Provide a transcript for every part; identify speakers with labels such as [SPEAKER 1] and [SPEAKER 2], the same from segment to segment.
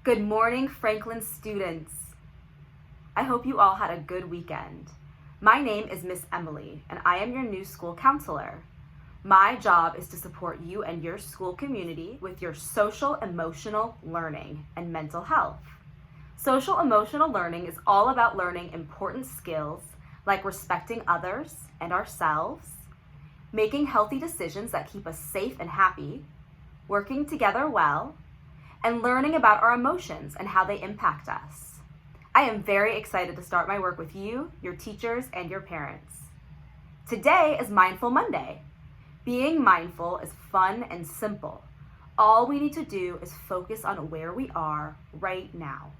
[SPEAKER 1] Good morning, Franklin students. I hope you all had a good weekend. My name is Miss Emily, and I am your new school counselor. My job is to support you and your school community with your social emotional learning and mental health. Social emotional learning is all about learning important skills like respecting others and ourselves, making healthy decisions that keep us safe and happy, working together well, and learning about our emotions and how they impact us. I am very excited to start my work with you, your teachers, and your parents. Today is Mindful Monday. Being mindful is fun and simple. All we need to do is focus on where we are right now.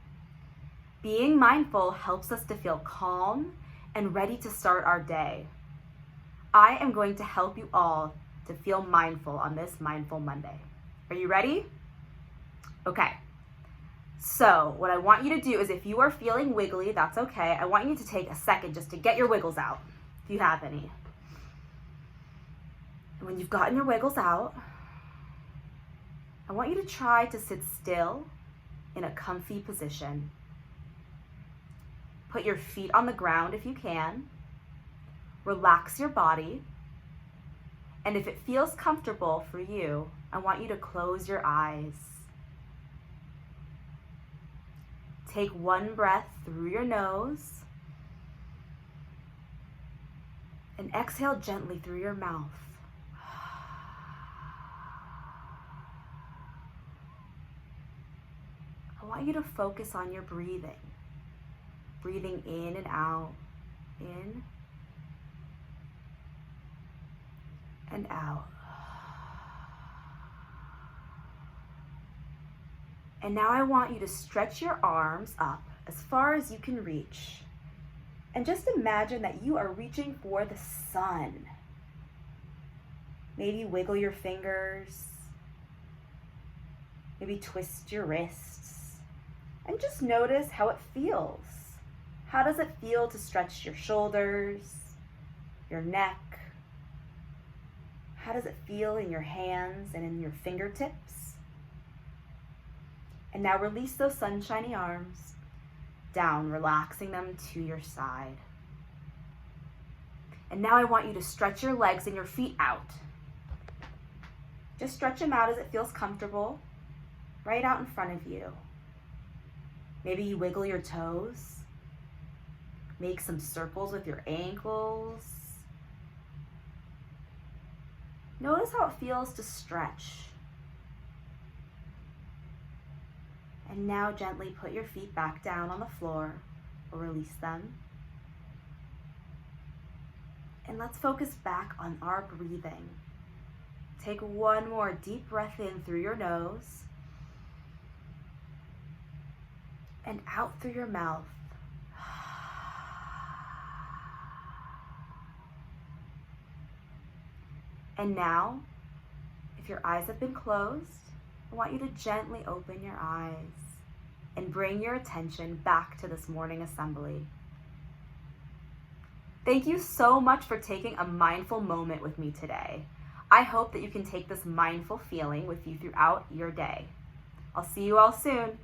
[SPEAKER 1] Being mindful helps us to feel calm and ready to start our day. I am going to help you all to feel mindful on this Mindful Monday. Are you ready? Okay. So what I want you to do is if you are feeling wiggly, that's okay. I want you to take a second just to get your wiggles out, if you have any. And when you've gotten your wiggles out, I want you to try to sit still in a comfy position. Put your feet on the ground if you can. Relax your body. And if it feels comfortable for you, I want you to close your eyes. Take one breath through your nose and exhale gently through your mouth. I want you to focus on your breathing. Breathing in and out, in and out. And now I want you to stretch your arms up as far as you can reach. And just imagine that you are reaching for the sun. Maybe wiggle your fingers. Maybe twist your wrists. And just notice how it feels. How does it feel to stretch your shoulders, your neck? How does it feel in your hands and in your fingertips? And now release those sunshiny arms down, relaxing them to your side. And now I want you to stretch your legs and your feet out. Just stretch them out as it feels comfortable, right out in front of you. Maybe you wiggle your toes. Make some circles with your ankles. Notice how it feels to stretch. And now gently put your feet back down on the floor or release them. And let's focus back on our breathing. Take one more deep breath in through your nose and out through your mouth. And now, if your eyes have been closed, I want you to gently open your eyes and bring your attention back to this morning assembly. Thank you so much for taking a mindful moment with me today. I hope that you can take this mindful feeling with you throughout your day. I'll see you all soon.